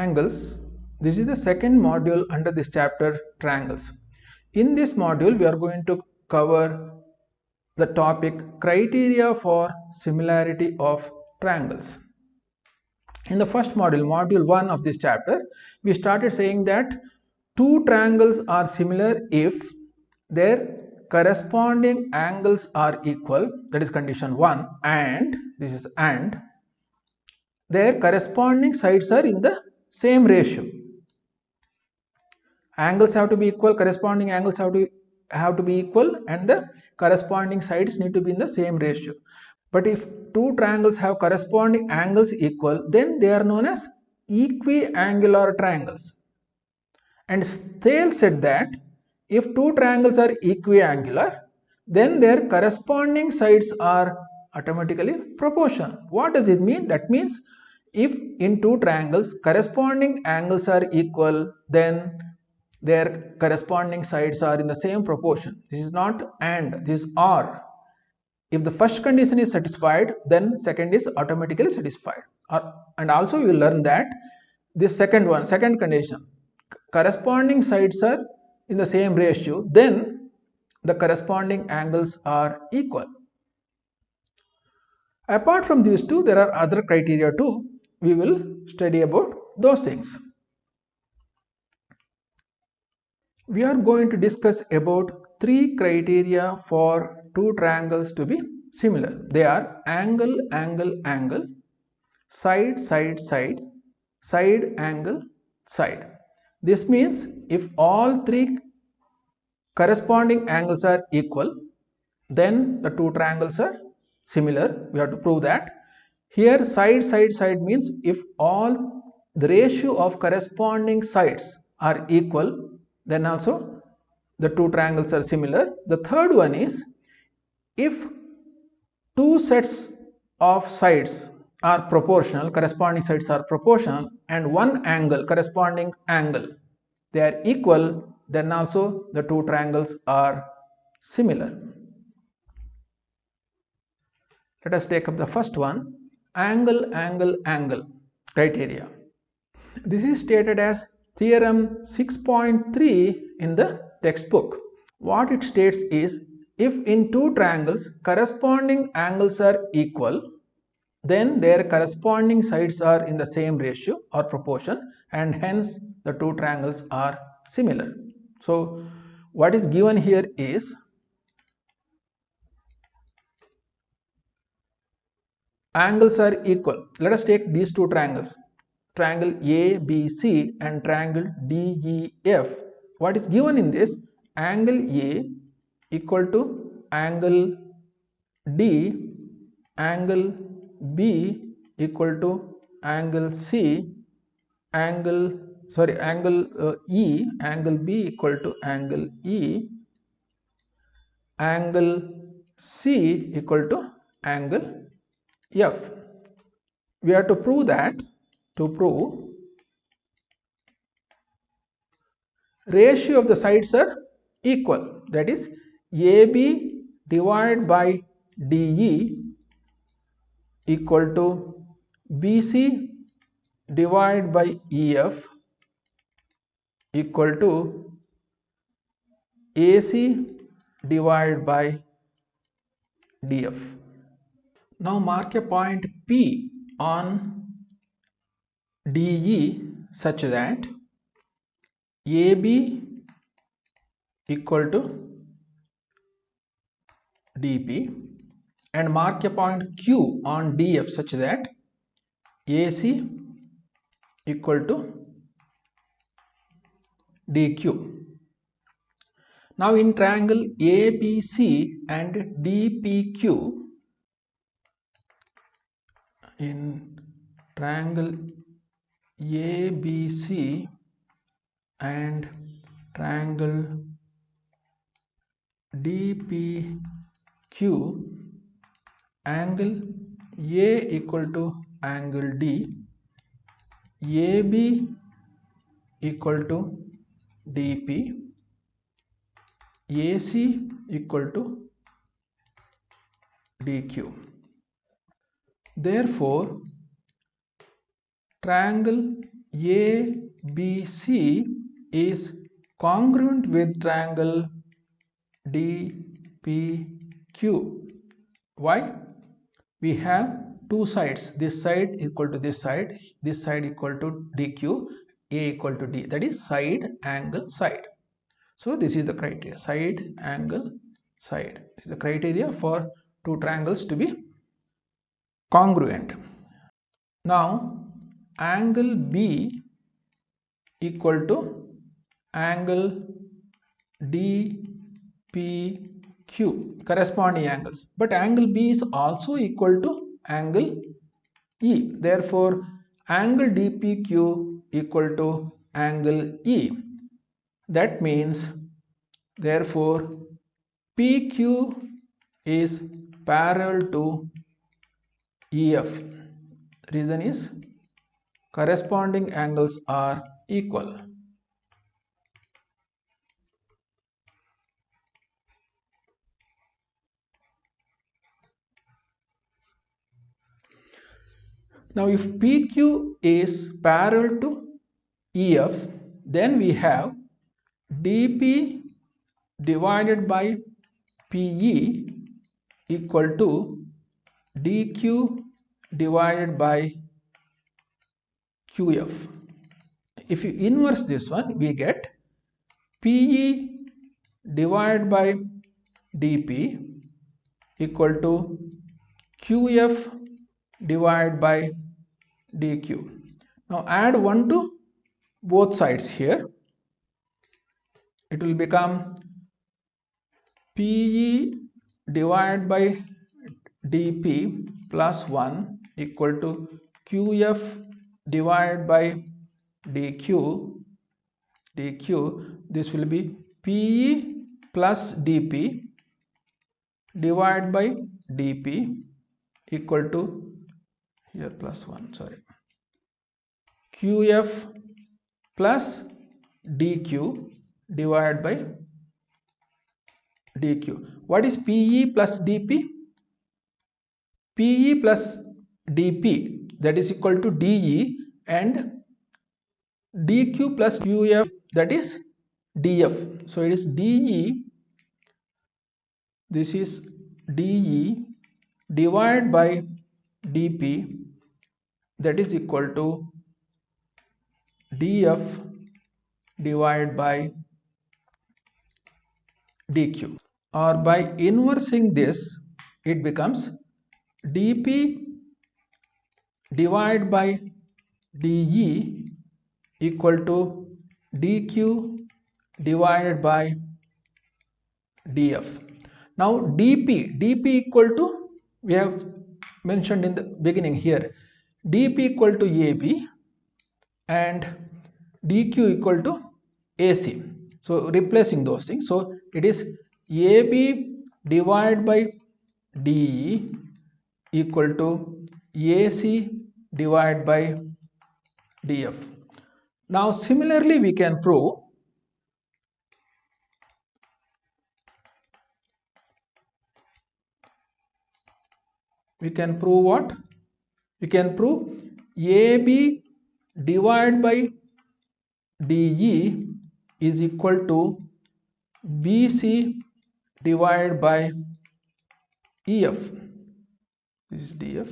angles. This is the second module under this chapter, triangles. In this module we are going to cover the topic criteria for similarity of triangles. In the first module, module 1 of this chapter, we started saying that two triangles are similar if their corresponding angles are equal, that is condition 1, and this is and their corresponding sides are in the same ratio. Angles have to be equal, corresponding angles have to be equal, and the corresponding sides need to be in the same ratio. But if two triangles have corresponding angles equal, then they are known as equiangular triangles. And Thales said that if two triangles are equiangular, then their corresponding sides are automatically proportional. What does it mean? That means if in two triangles corresponding angles are equal, then their corresponding sides are in the same proportion. This is not and, this is or. If the first condition is satisfied, then second is automatically satisfied. And also you will learn that this second condition, corresponding sides are in the same ratio, then the corresponding angles are equal. Apart from these two, there are other criteria too. We will study about those things. We are going to discuss about three criteria for two triangles to be similar. They are angle, angle, angle, side, side, side, side, angle, side. This means if all three corresponding angles are equal, then the two triangles are similar. We have to prove that. Here side, side, side means if all the ratio of corresponding sides are equal, then also the two triangles are similar. The third one is if two sets of sides are proportional, corresponding sides are proportional, and one angle, corresponding angle, they are equal, then also the two triangles are similar. Let us take up the first one, angle, angle, angle criteria. This is stated as theorem 6.3 in the textbook. What it states is, if in two triangles corresponding angles are equal, then their corresponding sides are in the same ratio or proportion, and hence the two triangles are similar. So what is given here is angles are equal. Let us take these two triangles, triangle ABC and triangle DEF. What is given in this? Angle A equal to angle D, angle B equal to angle C, angle E, angle B equal to angle E, angle C equal to angle F. We have to prove that. To prove, ratio of the sides are equal, that is AB divided by DE equal to BC divided by EF equal to AC divided by DF. Now mark a point P on DE such that AB equal to DP, and mark a point Q on DF such that AC equal to DQ. Now in triangle ABC and DPQ, in triangle ABC and triangle DPQ, angle A equal to angle D, AB equal to DP, AC equal to DQ. Therefore, triangle ABC is congruent with triangle DPQ. Why? We have two sides. This side equal to this side equal to DQ, A equal to D. That is side, angle, side. So this is the criteria: side, angle, side. This is the criteria for two triangles to be congruent. Now angle B equal to angle DPQ, corresponding angles, but angle B is also equal to angle E. Therefore angle DPQ equal to angle E. That means therefore PQ is parallel to EF. Reason is corresponding angles are equal. Now if PQ is parallel to EF, then we have DP divided by PE equal to DQ divided by QF. If you inverse this one, we get PE divided by DP equal to QF divided by DQ. Now add 1 to both sides here. It will become PE divided by DP plus 1 equal to QF divided by DQ. This will be PE plus DP divided by DP equal to, here plus 1, sorry, QF plus DQ divided by DQ. What is PE plus DP? PE plus DP, that is equal to DE, and DQ plus QF, that is DF. So it is DE, this is DE divided by DP, that is equal to DF divided by DQ. Or by inversing this, it becomes DP divided by DE equal to DQ divided by DF. Now DP equal to, we have mentioned in the beginning here, DP equal to AB and DQ equal to AC. So replacing those things, so it is AB divided by DE equal to AC divided by DF. Now similarly we can prove what? We can prove AB divided by DE is equal to BC divided by EF. This is DF.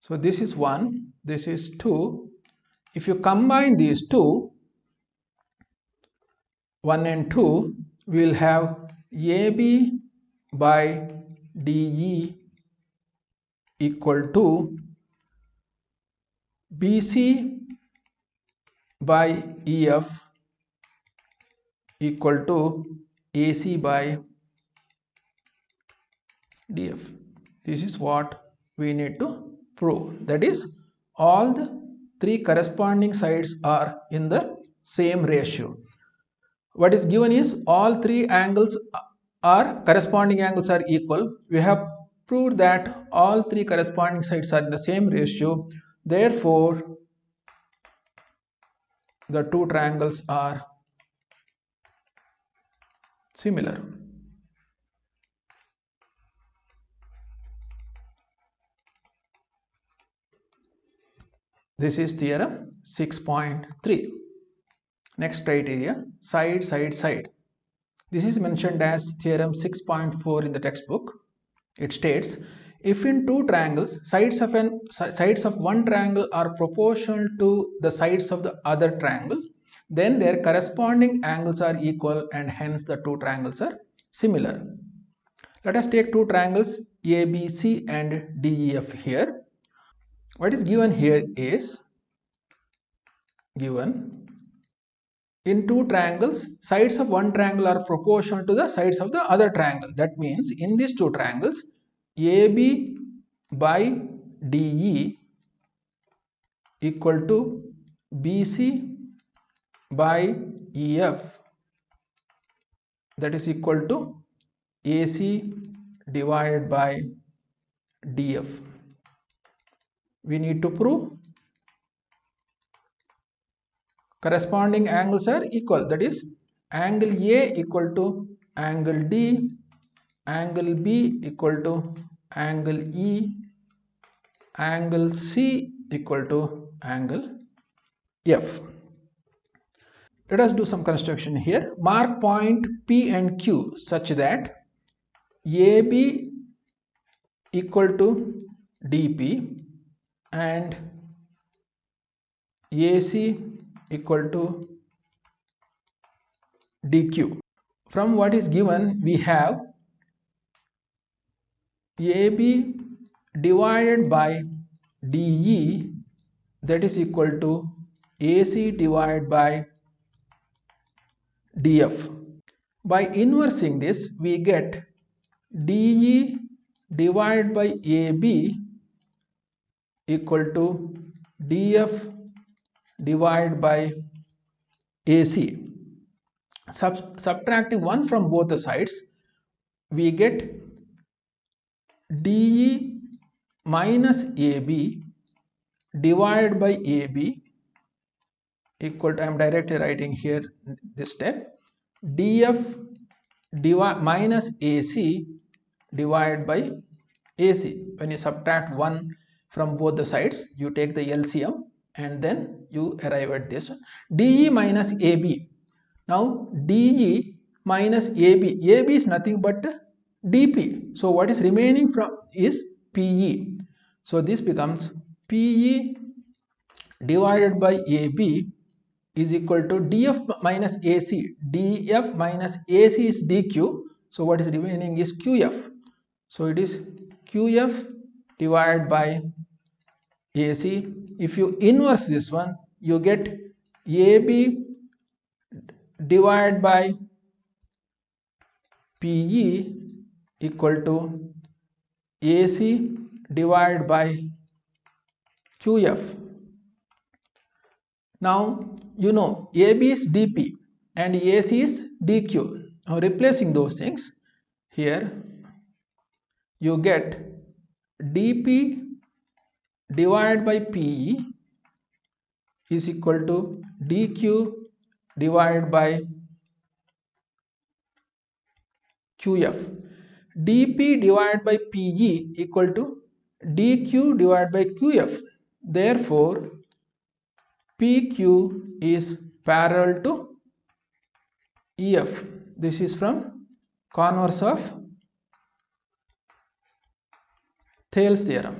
So this is 1, this is 2. If you combine these two, 1 and 2, we will have AB by DE equal to BC by EF equal to AC by DF. This is what we need to prove. That is, all the three corresponding sides are in the same ratio. What is given is all three angles are corresponding angles are equal. We have proved that all three corresponding sides are in the same ratio. Therefore, the two triangles are similar. This is theorem 6.3. Next criteria, side, side, side. This is mentioned as theorem 6.4 in the textbook. It states, if in two triangles, sides of one triangle are proportional to the sides of the other triangle, then their corresponding angles are equal and hence the two triangles are similar. Let us take two triangles ABC and DEF here. What is given here is given in two triangles, sides of one triangle are proportional to the sides of the other triangle. That means in these two triangles, AB by DE equal to BC by EF, that is equal to AC divided by DF. We need to prove corresponding angles are equal, that is angle A equal to angle D, angle B equal to angle E, angle C equal to angle F. Let us do some construction here. Mark point P and Q such that AB equal to DP and AC equal to DQ. From what is given, we have AB divided by DE, that is equal to AC divided by DF. By inversing this, we get DE divided by AB equal to DF divided by AC. Subtracting 1 from both the sides, we get DE minus AB divided by AB equal to, I am directly writing here this step, DF minus AC divided by AC. When you subtract 1 from both the sides, you take the LCM and then you arrive at this one. DE minus AB. Now DE minus AB. AB is nothing but DP. So what is remaining from is PE. So this becomes PE divided by AB is equal to DF minus AC. DF minus AC is DQ. So what is remaining is QF. So it is QF divided by AC. If you inverse this one, you get AB divided by PE equal to AC divided by QF. Now you know AB is DP and AC is DQ. Now replacing those things, here you get DP divided by PE is equal to DQ divided by QF. DP divided by PE equal to DQ divided by QF. Therefore, PQ is parallel to EF. This is from converse of Thales theorem.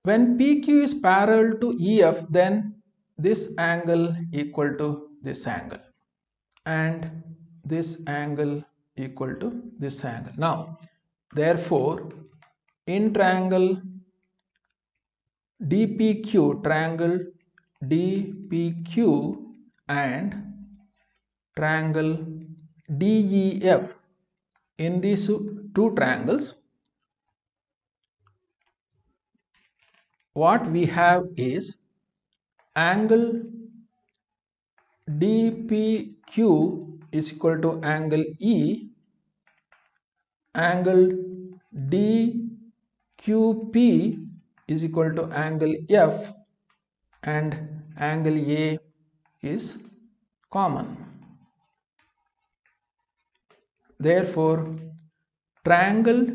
When PQ is parallel to EF, then this angle equal to this angle and this angle equal to this angle. Now, therefore, in triangle DPQ, triangle DPQ and triangle DEF, in these two triangles, what we have is angle DPQ is equal to angle E, angle DQP is equal to angle F, and angle A is common. Therefore, triangle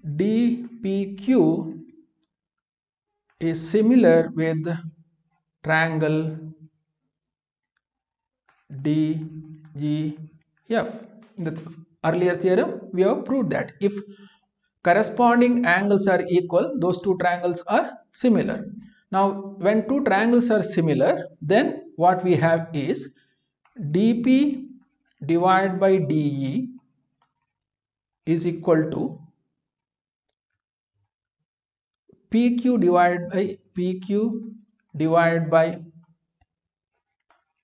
DPQ is similar with triangle DGF. In the earlier theorem, we have proved that if corresponding angles are equal, those two triangles are similar. Now, when two triangles are similar, then what we have is DP divided by DE is equal to PQ divided by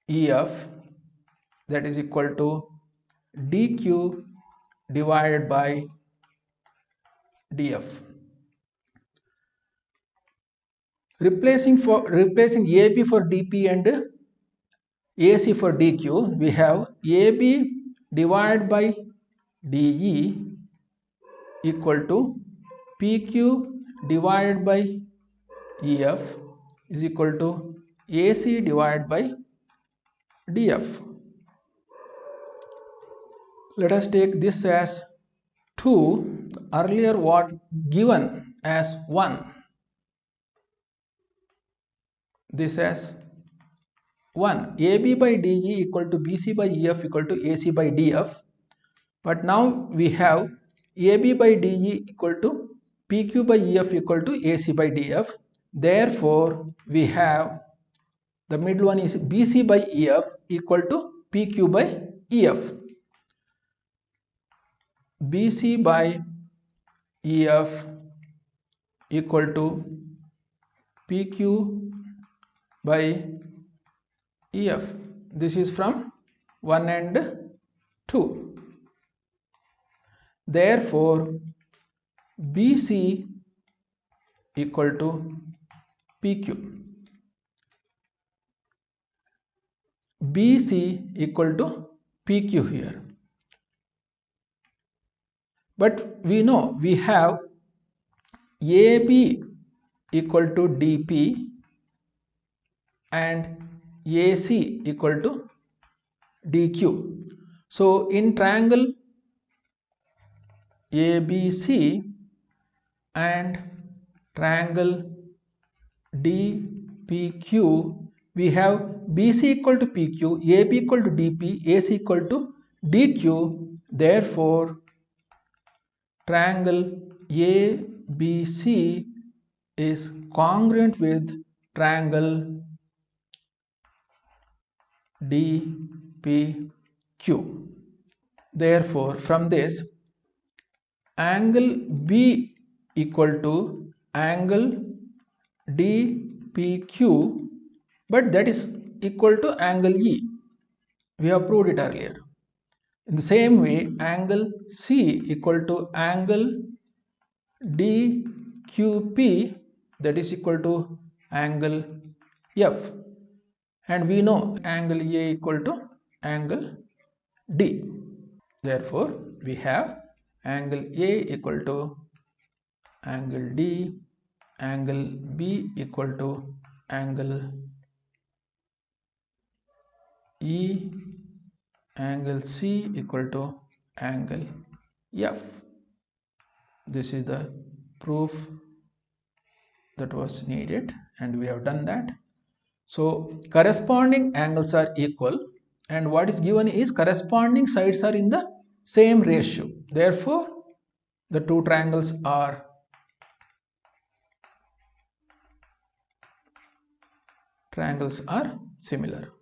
EF, that is equal to DQ divided by DF. Replacing AB for DP and AC for DQ, we have AB divided by DE equal to PQ divided by EF is equal to AC divided by DF. Let us take this as 2, earlier what given as 1, this as 1. AB by DE equal to BC by EF equal to AC by DF, but now we have AB by DE equal to PQ by EF equal to AC by DF. Therefore, we have the middle one is BC by EF equal to PQ by EF. BC by EF equal to PQ by EF. This is from 1 and 2. Therefore, BC equal to PQ. BC equal to PQ here. But we know we have AB equal to DP and AC equal to DQ. So in triangle ABC and triangle DPQ, we have BC equal to PQ, AB equal to DP, AC equal to DQ. Therefore, triangle ABC is congruent with triangle DPQ. Therefore, from this, angle B equal to angle DPQ, but that is equal to angle E. We have proved it earlier. In the same way, angle C equal to angle DQP, that is equal to angle F. And we know angle A equal to angle D. Therefore, we have angle A equal to angle D, angle B equal to angle E, angle C equal to angle F. This is the proof that was needed, and we have done that. So corresponding angles are equal, and what is given is corresponding sides are in the same ratio. Therefore, the two triangles are similar.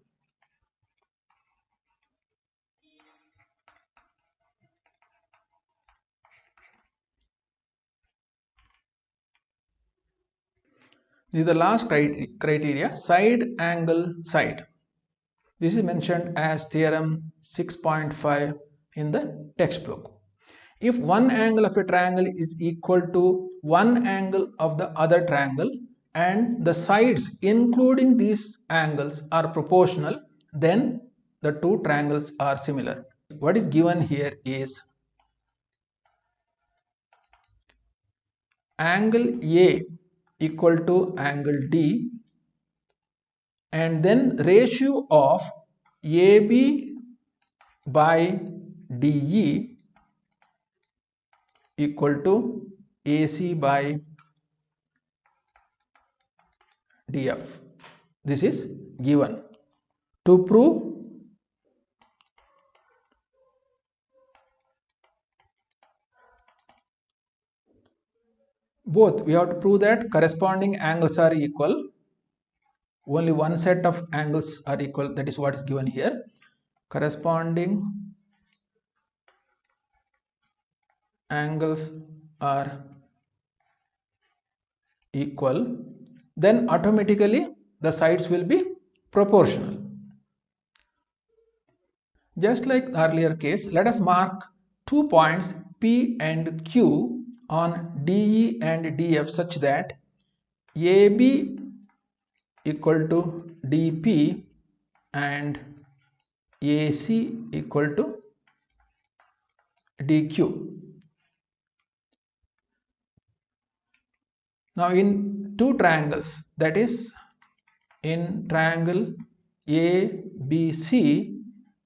This is the last criteria, side angle side. This is mentioned as theorem 6.5 in the textbook. If one angle of a triangle is equal to one angle of the other triangle and the sides including these angles are proportional, then the two triangles are similar. What is given here is angle A equal to angle D, and then ratio of AB by DE equal to AC by DF. This is given. To prove both, we have to prove that corresponding angles are equal. Only one set of angles are equal, that is what is given here. Corresponding angles are equal, then automatically the sides will be proportional. Just like the earlier case, let us mark 2 points P and Q on DE and DF such that AB equal to DP and AC equal to DQ. Now in two triangles, that is in triangle ABC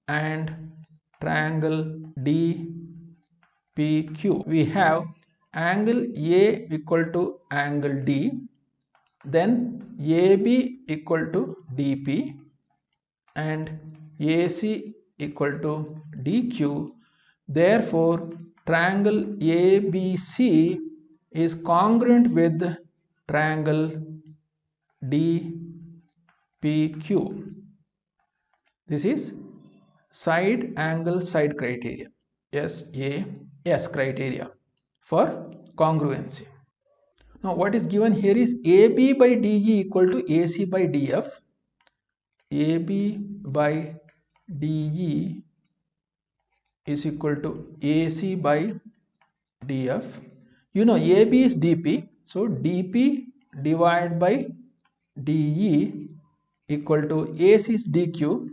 and triangle DPQ, we have angle A equal to angle D, then AB equal to DP and AC equal to DQ. Therefore, triangle ABC is congruent with triangle DPQ. This is side angle side criteria, SAS criteria for congruency. Now what is given here is AB by DE equal to AC by DF. AB by DE is equal to AC by DF. You know AB is DP, so DP divided by DE equal to AC is DQ,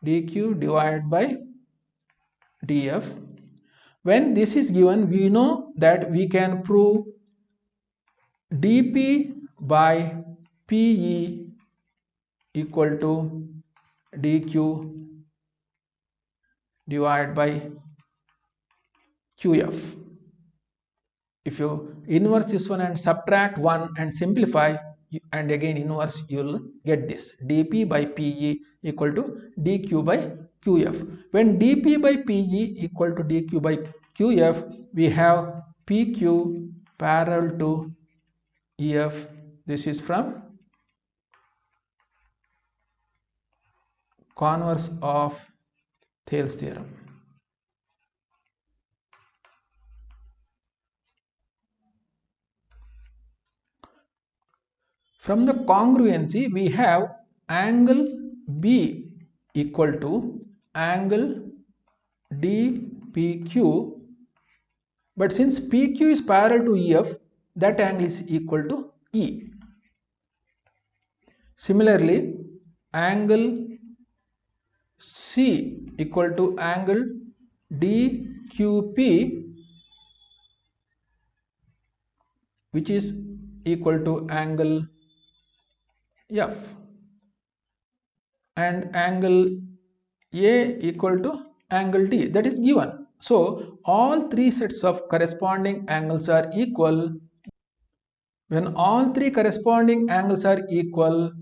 DQ divided by DF. When this is given, we know that we can prove DP by PE equal to DQ divided by QF. If you inverse this one and subtract 1 and simplify and again inverse, you will get this DP by PE equal to DQ by QF. When DP by PE equal to DQ by QF, we have PQ parallel to EF. This is from converse of Thales theorem. From the congruency, we have angle B equal to angle DPQ, but since PQ is parallel to EF, that angle is equal to E. Similarly, angle C equal to angle DQP, which is equal to angle F, and angle A equal to angle D, that is given. So all three sets of corresponding angles are equal. When all three corresponding angles are equal,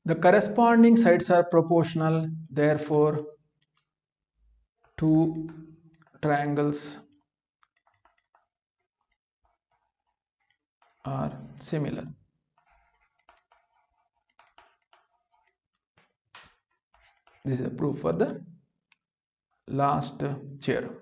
the corresponding sides are proportional. Therefore, two triangles are similar. This is a proof for the last theorem.